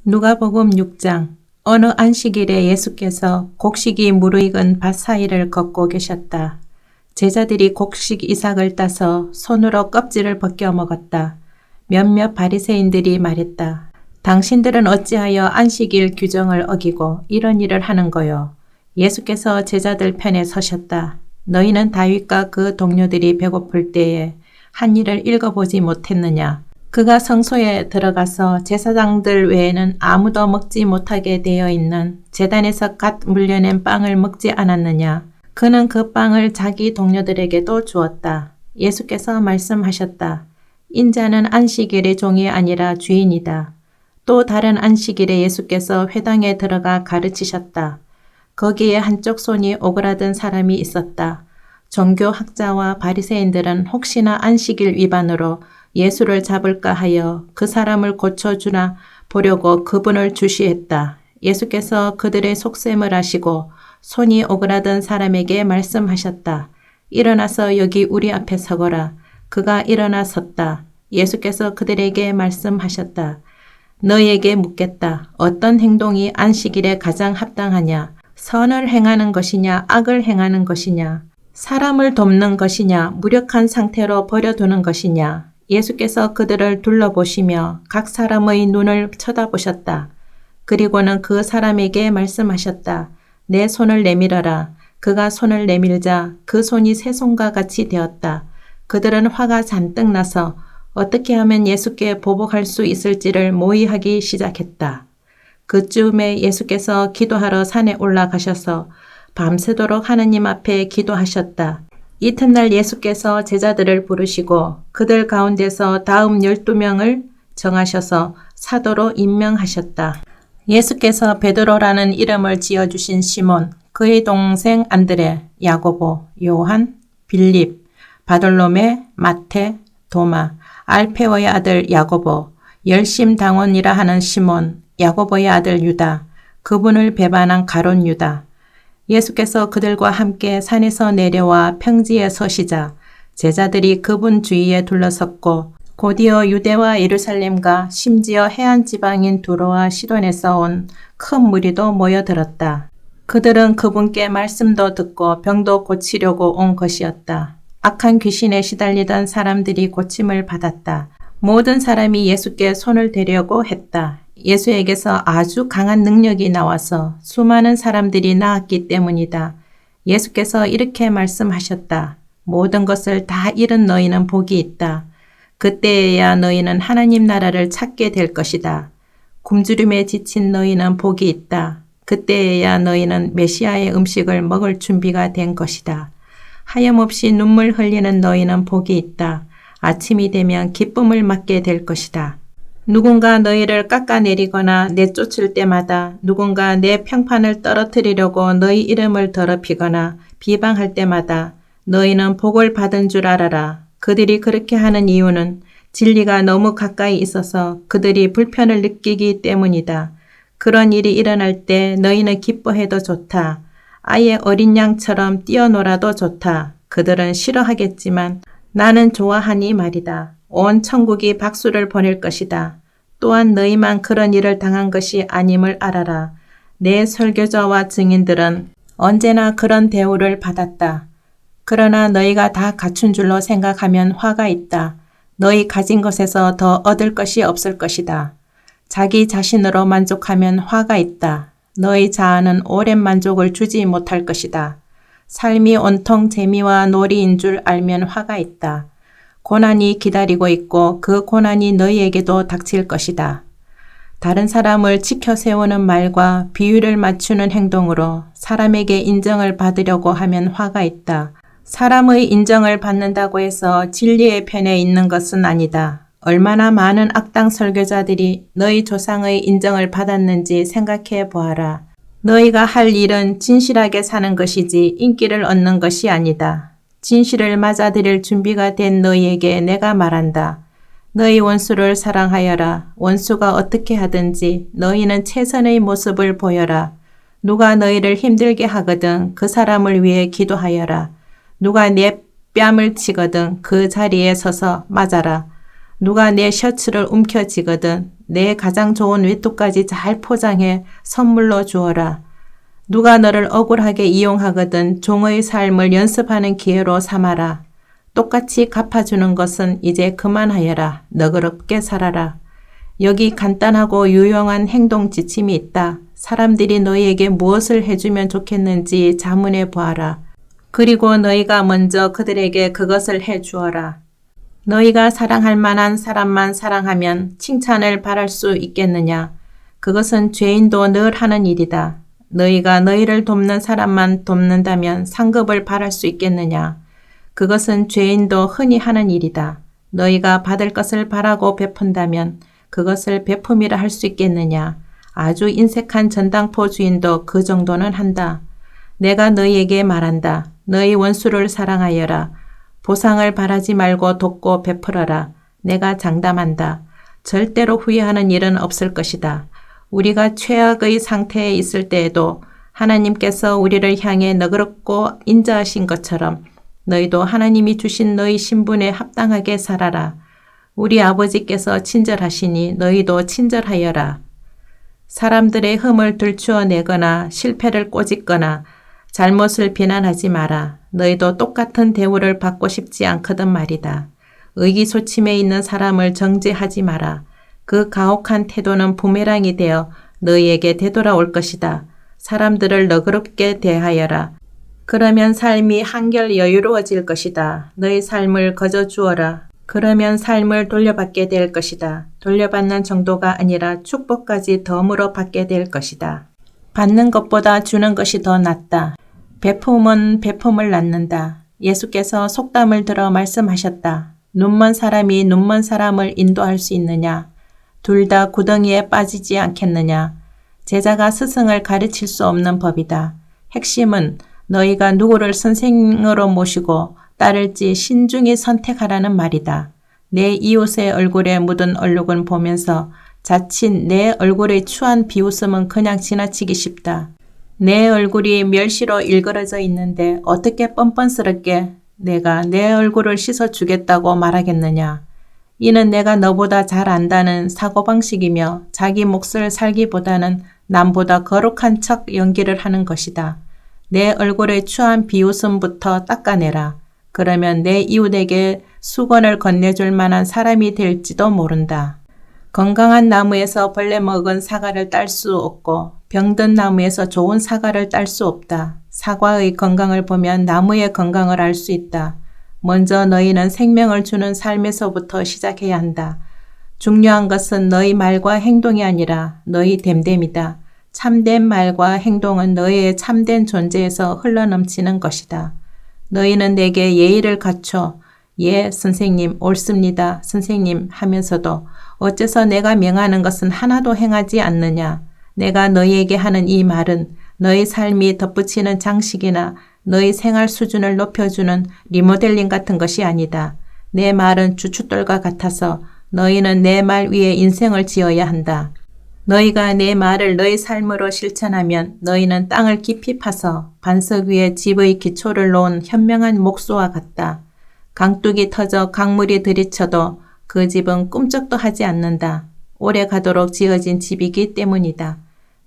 누가복음 6장. 어느 안식일에 예수께서 곡식이 무르익은 밭 사이를 걷고 계셨다. 제자들이 곡식 이삭을 따서 손으로 껍질을 벗겨 먹었다. 몇몇 바리새인들이 말했다. 당신들은 어찌하여 안식일 규정을 어기고 이런 일을 하는 거요? 예수께서 제자들 편에 서셨다. 너희는 다윗과 그 동료들이 배고플 때에 한 일을 읽어보지 못했느냐? 그가 성소에 들어가서 제사장들 외에는 아무도 먹지 못하게 되어 있는 제단에서 갓 물려낸 빵을 먹지 않았느냐? 그는 그 빵을 자기 동료들에게도 주었다. 예수께서 말씀하셨다. 인자는 안식일의 종이 아니라 주인이다. 또 다른 안식일에 예수께서 회당에 들어가 가르치셨다. 거기에 한쪽 손이 오그라든 사람이 있었다. 종교학자와 바리새인들은 혹시나 안식일 위반으로 예수를 잡을까 하여 그 사람을 고쳐주나 보려고 그분을 주시했다. 예수께서 그들의 속셈을 아시고 손이 오그라든 사람에게 말씀하셨다. 일어나서 여기 우리 앞에 서거라. 그가 일어나 섰다. 예수께서 그들에게 말씀하셨다. 너희에게 묻겠다. 어떤 행동이 안식일에 가장 합당하냐? 선을 행하는 것이냐? 악을 행하는 것이냐? 사람을 돕는 것이냐? 무력한 상태로 버려두는 것이냐? 예수께서 그들을 둘러보시며 각 사람의 눈을 쳐다보셨다. 그리고는 그 사람에게 말씀하셨다. 내 손을 내밀어라. 그가 손을 내밀자 그 손이 새 손과 같이 되었다. 그들은 화가 잔뜩 나서 어떻게 하면 예수께 보복할 수 있을지를 모의하기 시작했다. 그쯤에 예수께서 기도하러 산에 올라가셔서 밤새도록 하느님 앞에 기도하셨다. 이튿날 예수께서 제자들을 부르시고 그들 가운데서 다음 12명을 정하셔서 사도로 임명하셨다. 예수께서 베드로라는 이름을 지어주신 시몬, 그의 동생 안드레, 야고보, 요한, 빌립, 바돌로메, 마태, 도마, 알페오의 아들 야고보, 열심당원이라 하는 시몬, 야고보의 아들 유다, 그분을 배반한 가룟 유다. 예수께서 그들과 함께 산에서 내려와 평지에 서시자 제자들이 그분 주위에 둘러섰고 곧이어 유대와 예루살렘과 심지어 해안 지방인 두로와 시돈에서 온 큰 무리도 모여들었다. 그들은 그분께 말씀도 듣고 병도 고치려고 온 것이었다. 악한 귀신에 시달리던 사람들이 고침을 받았다. 모든 사람이 예수께 손을 대려고 했다. 예수에게서 아주 강한 능력이 나와서 수많은 사람들이 나았기 때문이다. 예수께서 이렇게 말씀하셨다. 모든 것을 다 잃은 너희는 복이 있다. 그때에야 너희는 하나님 나라를 찾게 될 것이다. 굶주림에 지친 너희는 복이 있다. 그때에야 너희는 메시아의 음식을 먹을 준비가 된 것이다. 하염없이 눈물 흘리는 너희는 복이 있다. 아침이 되면 기쁨을 맞게 될 것이다. 누군가 너희를 깎아내리거나 내쫓을 때마다 누군가 내 평판을 떨어뜨리려고 너희 이름을 더럽히거나 비방할 때마다 너희는 복을 받은 줄 알아라. 그들이 그렇게 하는 이유는 진리가 너무 가까이 있어서 그들이 불편을 느끼기 때문이다. 그런 일이 일어날 때 너희는 기뻐해도 좋다. 아예 어린 양처럼 뛰어놀아도 좋다. 그들은 싫어하겠지만 나는 좋아하니 말이다. 온 천국이 박수를 보낼 것이다. 또한 너희만 그런 일을 당한 것이 아님을 알아라. 내 설교자와 증인들은 언제나 그런 대우를 받았다. 그러나 너희가 다 갖춘 줄로 생각하면 화가 있다. 너희 가진 것에서 더 얻을 것이 없을 것이다. 자기 자신으로 만족하면 화가 있다. 너희 자아는 오랜 만족을 주지 못할 것이다. 삶이 온통 재미와 놀이인 줄 알면 화가 있다. 고난이 기다리고 있고 그 고난이 너희에게도 닥칠 것이다. 다른 사람을 치켜 세우는 말과 비유를 맞추는 행동으로 사람에게 인정을 받으려고 하면 화가 있다. 사람의 인정을 받는다고 해서 진리의 편에 있는 것은 아니다. 얼마나 많은 악당 설교자들이 너희 조상의 인정을 받았는지 생각해 보아라. 너희가 할 일은 진실하게 사는 것이지 인기를 얻는 것이 아니다. 진실을 맞아들일 준비가 된 너희에게 내가 말한다. 너희 원수를 사랑하여라. 원수가 어떻게 하든지 너희는 최선의 모습을 보여라. 누가 너희를 힘들게 하거든 그 사람을 위해 기도하여라. 누가 내 뺨을 치거든 그 자리에 서서 맞아라. 누가 내 셔츠를 움켜쥐거든 내 가장 좋은 외투까지 잘 포장해 선물로 주어라. 누가 너를 억울하게 이용하거든 종의 삶을 연습하는 기회로 삼아라. 똑같이 갚아주는 것은 이제 그만하여라. 너그럽게 살아라. 여기 간단하고 유용한 행동 지침이 있다. 사람들이 너희에게 무엇을 해주면 좋겠는지 자문해 보아라. 그리고 너희가 먼저 그들에게 그것을 해주어라. 너희가 사랑할 만한 사람만 사랑하면 칭찬을 바랄 수 있겠느냐? 그것은 죄인도 늘 하는 일이다. 너희가 너희를 돕는 사람만 돕는다면 상급을 바랄 수 있겠느냐? 그것은 죄인도 흔히 하는 일이다. 너희가 받을 것을 바라고 베푼다면 그것을 베품이라 할 수 있겠느냐? 아주 인색한 전당포 주인도 그 정도는 한다. 내가 너희에게 말한다. 너희 원수를 사랑하여라. 보상을 바라지 말고 돕고 베풀어라. 내가 장담한다. 절대로 후회하는 일은 없을 것이다. 우리가 최악의 상태에 있을 때에도 하나님께서 우리를 향해 너그럽고 인자하신 것처럼 너희도 하나님이 주신 너희 신분에 합당하게 살아라. 우리 아버지께서 친절하시니 너희도 친절하여라. 사람들의 흠을 들추어내거나 실패를 꼬집거나 잘못을 비난하지 마라. 너희도 똑같은 대우를 받고 싶지 않거든 말이다. 의기소침해 있는 사람을 정죄하지 마라. 그 가혹한 태도는 부메랑이 되어 너희에게 되돌아올 것이다. 사람들을 너그럽게 대하여라. 그러면 삶이 한결 여유로워질 것이다. 너희 삶을 거저 주어라. 그러면 삶을 돌려받게 될 것이다. 돌려받는 정도가 아니라 축복까지 덤으로 받게 될 것이다. 받는 것보다 주는 것이 더 낫다. 베품은 베품을 낳는다. 예수께서 속담을 들어 말씀하셨다. 눈먼 사람이 눈먼 사람을 인도할 수 있느냐? 둘 다 구덩이에 빠지지 않겠느냐? 제자가 스승을 가르칠 수 없는 법이다. 핵심은 너희가 누구를 선생으로 모시고 따를지 신중히 선택하라는 말이다. 내 이웃의 얼굴에 묻은 얼룩은 보면서 자칫 내 얼굴의 추한 비웃음은 그냥 지나치기 쉽다. 내 얼굴이 멸시로 일그러져 있는데 어떻게 뻔뻔스럽게 내가 내 얼굴을 씻어주겠다고 말하겠느냐. 이는 내가 너보다 잘 안다는 사고방식이며 자기 몫을 살기보다는 남보다 거룩한 척 연기를 하는 것이다. 내 얼굴의 추한 비웃음부터 닦아내라. 그러면 내 이웃에게 수건을 건네줄 만한 사람이 될지도 모른다. 건강한 나무에서 벌레 먹은 사과를 딸 수 없고 병든 나무에서 좋은 사과를 딸 수 없다. 사과의 건강을 보면 나무의 건강을 알 수 있다. 먼저 너희는 생명을 주는 삶에서부터 시작해야 한다. 중요한 것은 너희 말과 행동이 아니라 너희 됨됨이다. 참된 말과 행동은 너희의 참된 존재에서 흘러넘치는 것이다. 너희는 내게 예의를 갖춰 예 선생님 옳습니다 선생님 하면서도 어째서 내가 명하는 것은 하나도 행하지 않느냐. 내가 너희에게 하는 이 말은 너희 삶이 덧붙이는 장식이나 너희 생활 수준을 높여주는 리모델링 같은 것이 아니다. 내 말은 주춧돌과 같아서 너희는 내 말 위에 인생을 지어야 한다. 너희가 내 말을 너희 삶으로 실천하면 너희는 땅을 깊이 파서 반석 위에 집의 기초를 놓은 현명한 목수와 같다. 강둑이 터져 강물이 들이쳐도 그 집은 꿈쩍도 하지 않는다. 오래 가도록 지어진 집이기 때문이다.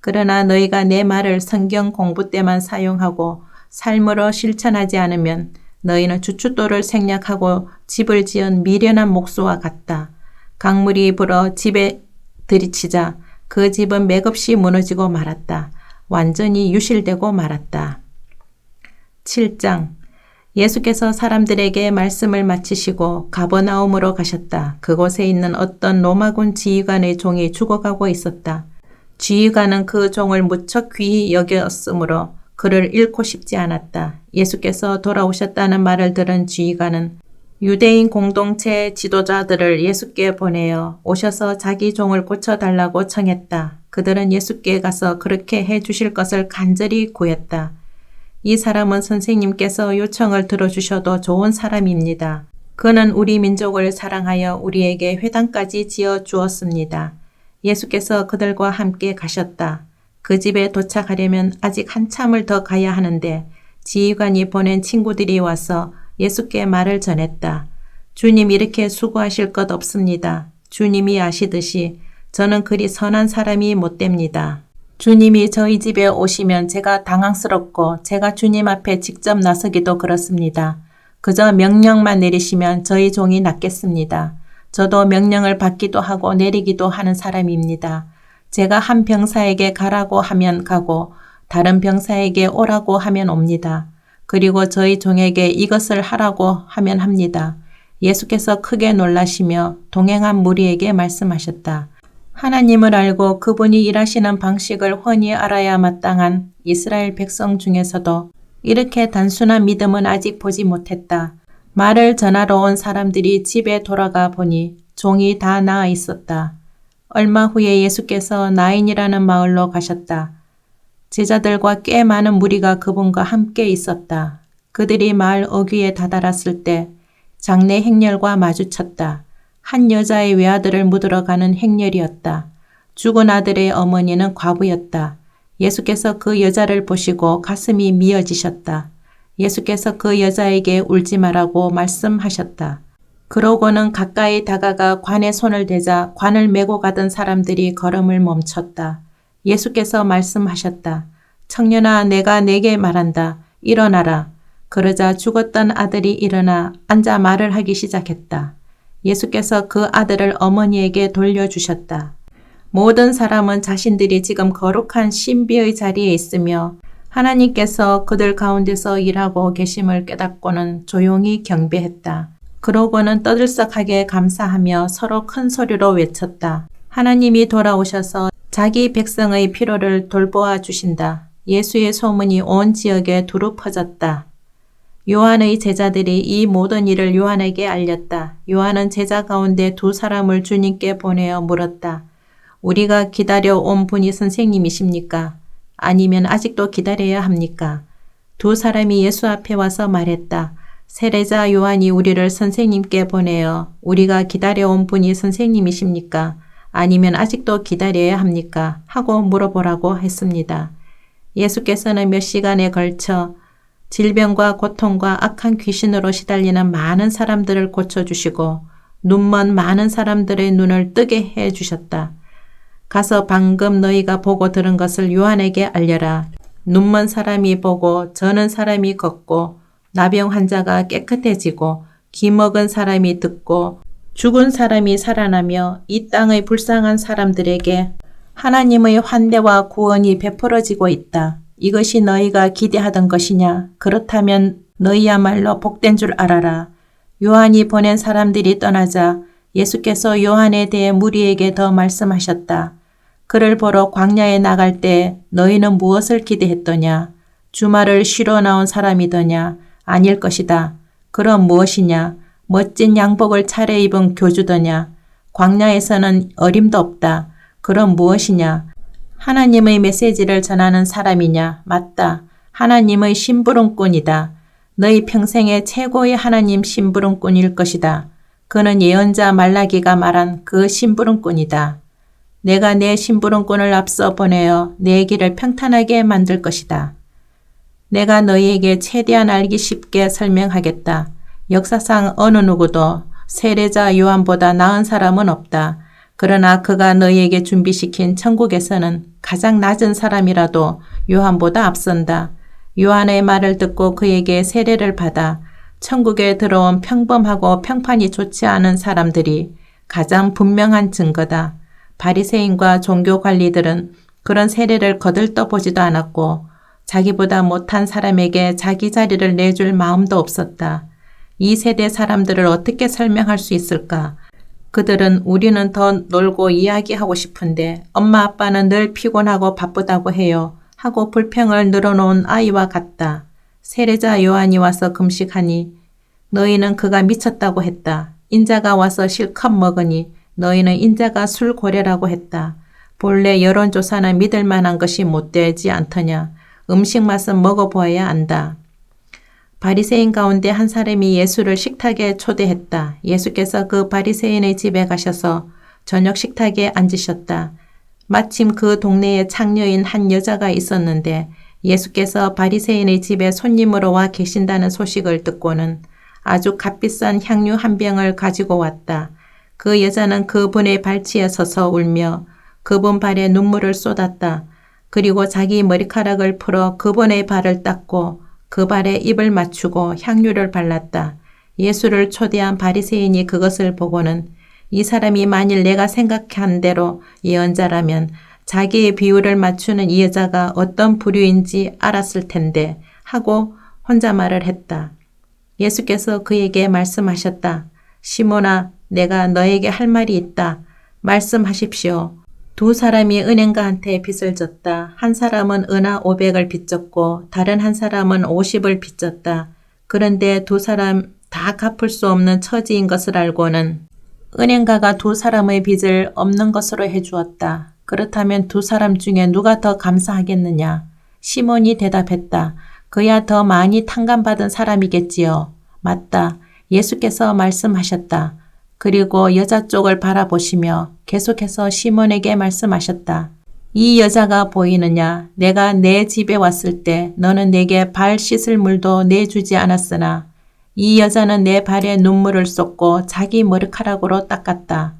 그러나 너희가 내 말을 성경 공부 때만 사용하고 삶으로 실천하지 않으면 너희는 주춧돌을 생략하고 집을 지은 미련한 목수와 같다. 강물이 불어 집에 들이치자 그 집은 맥없이 무너지고 말았다. 완전히 유실되고 말았다. 7장 예수께서 사람들에게 말씀을 마치시고 가버나움으로 가셨다. 그곳에 있는 어떤 로마군 지휘관의 종이 죽어가고 있었다. 지휘관은 그 종을 무척 귀히 여겼으므로 그를 잃고 싶지 않았다. 예수께서 돌아오셨다는 말을 들은 지휘관은 유대인 공동체 지도자들을 예수께 보내어 오셔서 자기 종을 고쳐달라고 청했다. 그들은 예수께 가서 그렇게 해주실 것을 간절히 구했다. 이 사람은 선생님께서 요청을 들어주셔도 좋은 사람입니다. 그는 우리 민족을 사랑하여 우리에게 회당까지 지어 주었습니다. 예수께서 그들과 함께 가셨다. 그 집에 도착하려면 아직 한참을 더 가야 하는데 지휘관이 보낸 친구들이 와서 예수께 말을 전했다. 주님 이렇게 수고하실 것 없습니다. 주님이 아시듯이 저는 그리 선한 사람이 못 됩니다. 주님이 저희 집에 오시면 제가 당황스럽고 제가 주님 앞에 직접 나서기도 그렇습니다. 그저 명령만 내리시면 저희 종이 낫겠습니다. 저도 명령을 받기도 하고 내리기도 하는 사람입니다. 제가 한 병사에게 가라고 하면 가고 다른 병사에게 오라고 하면 옵니다. 그리고 저희 종에게 이것을 하라고 하면 합니다. 예수께서 크게 놀라시며 동행한 무리에게 말씀하셨다. 하나님을 알고 그분이 일하시는 방식을 훤히 알아야 마땅한 이스라엘 백성 중에서도 이렇게 단순한 믿음은 아직 보지 못했다. 말을 전하러 온 사람들이 집에 돌아가 보니 종이 다 나아 있었다. 얼마 후에 예수께서 나인이라는 마을로 가셨다. 제자들과 꽤 많은 무리가 그분과 함께 있었다. 그들이 마을 어귀에 다다랐을 때 장례 행렬과 마주쳤다. 한 여자의 외아들을 묻으러 가는 행렬이었다. 죽은 아들의 어머니는 과부였다. 예수께서 그 여자를 보시고 가슴이 미어지셨다. 예수께서 그 여자에게 울지 말라고 말씀하셨다. 그러고는 가까이 다가가 관에 손을 대자 관을 메고 가던 사람들이 걸음을 멈췄다. 예수께서 말씀하셨다. 청년아, 내가 네게 말한다. 일어나라. 그러자 죽었던 아들이 일어나 앉아 말을 하기 시작했다. 예수께서 그 아들을 어머니에게 돌려주셨다. 모든 사람은 자신들이 지금 거룩한 신비의 자리에 있으며 하나님께서 그들 가운데서 일하고 계심을 깨닫고는 조용히 경배했다. 그러고는 떠들썩하게 감사하며 서로 큰 소리로 외쳤다. 하나님이 돌아오셔서 자기 백성의 필요를 돌보아 주신다. 예수의 소문이 온 지역에 두루 퍼졌다. 요한의 제자들이 이 모든 일을 요한에게 알렸다. 요한은 제자 가운데 두 사람을 주님께 보내어 물었다. 우리가 기다려온 분이 선생님이십니까? 아니면 아직도 기다려야 합니까? 두 사람이 예수 앞에 와서 말했다. 세례자 요한이 우리를 선생님께 보내어 우리가 기다려온 분이 선생님이십니까? 아니면 아직도 기다려야 합니까? 하고 물어보라고 했습니다. 예수께서는 몇 시간에 걸쳐 질병과 고통과 악한 귀신으로 시달리는 많은 사람들을 고쳐주시고 눈먼 많은 사람들의 눈을 뜨게 해주셨다. 가서 방금 너희가 보고 들은 것을 요한에게 알려라. 눈먼 사람이 보고 저는 사람이 걷고 나병 환자가 깨끗해지고 기먹은 사람이 듣고 죽은 사람이 살아나며 이 땅의 불쌍한 사람들에게 하나님의 환대와 구원이 베풀어지고 있다. 이것이 너희가 기대하던 것이냐? 그렇다면 너희야말로 복된 줄 알아라. 요한이 보낸 사람들이 떠나자 예수께서 요한에 대해 무리에게 더 말씀하셨다. 그를 보러 광야에 나갈 때 너희는 무엇을 기대했더냐? 주말을 쉬러 나온 사람이더냐? 아닐 것이다. 그럼 무엇이냐? 멋진 양복을 차려입은 교주더냐? 광야에서는 어림도 없다. 그럼 무엇이냐? 하나님의 메시지를 전하는 사람이냐? 맞다. 하나님의 심부름꾼이다. 너희 평생의 최고의 하나님 심부름꾼일 것이다. 그는 예언자 말라기가 말한 그 심부름꾼이다. 내가 내 심부름꾼을 앞서 보내어 내 길을 평탄하게 만들 것이다. 내가 너희에게 최대한 알기 쉽게 설명하겠다. 역사상 어느 누구도 세례자 요한보다 나은 사람은 없다. 그러나 그가 너희에게 준비시킨 천국에서는 가장 낮은 사람이라도 요한보다 앞선다. 요한의 말을 듣고 그에게 세례를 받아 천국에 들어온 평범하고 평판이 좋지 않은 사람들이 가장 분명한 증거다. 바리새인과 종교 관리들은 그런 세례를 거들떠보지도 않았고 자기보다 못한 사람에게 자기 자리를 내줄 마음도 없었다. 이 세대 사람들을 어떻게 설명할 수 있을까? 그들은 우리는 더 놀고 이야기하고 싶은데 엄마 아빠는 늘 피곤하고 바쁘다고 해요. 하고 불평을 늘어놓은 아이와 같다. 세례자 요한이 와서 금식하니 너희는 그가 미쳤다고 했다. 인자가 와서 실컷 먹으니 너희는 인자가 술고래라고 했다. 본래 여론조사는 믿을 만한 것이 못되지 않더냐. 음식 맛은 먹어보아야 안다. 바리새인 가운데 한 사람이 예수를 식탁에 초대했다. 예수께서 그 바리새인의 집에 가셔서 저녁 식탁에 앉으셨다. 마침 그 동네에 창녀인 한 여자가 있었는데 예수께서 바리새인의 집에 손님으로 와 계신다는 소식을 듣고는 아주 값비싼 향유 한 병을 가지고 왔다. 그 여자는 그분의 발치에 서서 울며 그분 발에 눈물을 쏟았다. 그리고 자기 머리카락을 풀어 그분의 발을 닦고 그 발에 입을 맞추고 향유를 발랐다. 예수를 초대한 바리새인이 그것을 보고는 이 사람이 만일 내가 생각한 대로 예언자라면 자기의 비유를 맞추는 이 여자가 어떤 부류인지 알았을 텐데 하고 혼자 말을 했다. 예수께서 그에게 말씀하셨다. 시몬아, 내가 너에게 할 말이 있다. 말씀하십시오. 두 사람이 은행가한테 빚을 졌다. 한 사람은 은하 500을 빚졌고 다른 한 사람은 50을 빚졌다. 그런데 두 사람 다 갚을 수 없는 처지인 것을 알고는 은행가가 두 사람의 빚을 없는 것으로 해주었다. 그렇다면 두 사람 중에 누가 더 감사하겠느냐? 시몬이 대답했다. 그야 더 많이 탕감받은 사람이겠지요. 맞다. 예수께서 말씀하셨다. 그리고 여자 쪽을 바라보시며 계속해서 시몬에게 말씀하셨다. 이 여자가 보이느냐? 내가 내 집에 왔을 때 너는 내게 발 씻을 물도 내주지 않았으나 이 여자는 내 발에 눈물을 쏟고 자기 머리카락으로 닦았다.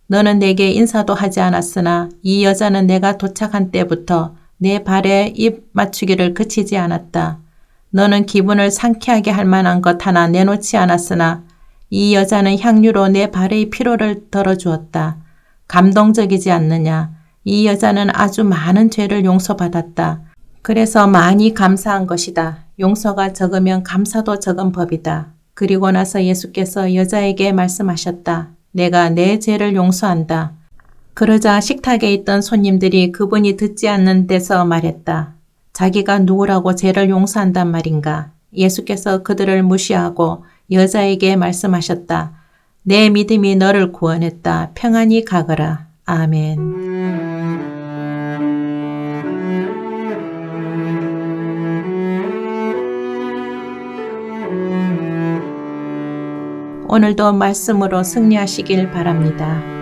너는 내게 인사도 하지 않았으나 이 여자는 내가 도착한 때부터 내 발에 입 맞추기를 그치지 않았다. 너는 기분을 상쾌하게 할 만한 것 하나 내놓지 않았으나 이 여자는 향유로 내 발의 피로를 덜어주었다. 감동적이지 않느냐? 이 여자는 아주 많은 죄를 용서받았다. 그래서 많이 감사한 것이다. 용서가 적으면 감사도 적은 법이다. 그리고 나서 예수께서 여자에게 말씀하셨다. 내가 내 죄를 용서한다. 그러자 식탁에 있던 손님들이 그분이 듣지 않는 데서 말했다. 자기가 누구라고 죄를 용서한단 말인가? 예수께서 그들을 무시하고 여자에게 말씀하셨다. 내 믿음이 너를 구원했다. 평안히 가거라. 아멘. 오늘도 말씀으로 승리하시길 바랍니다.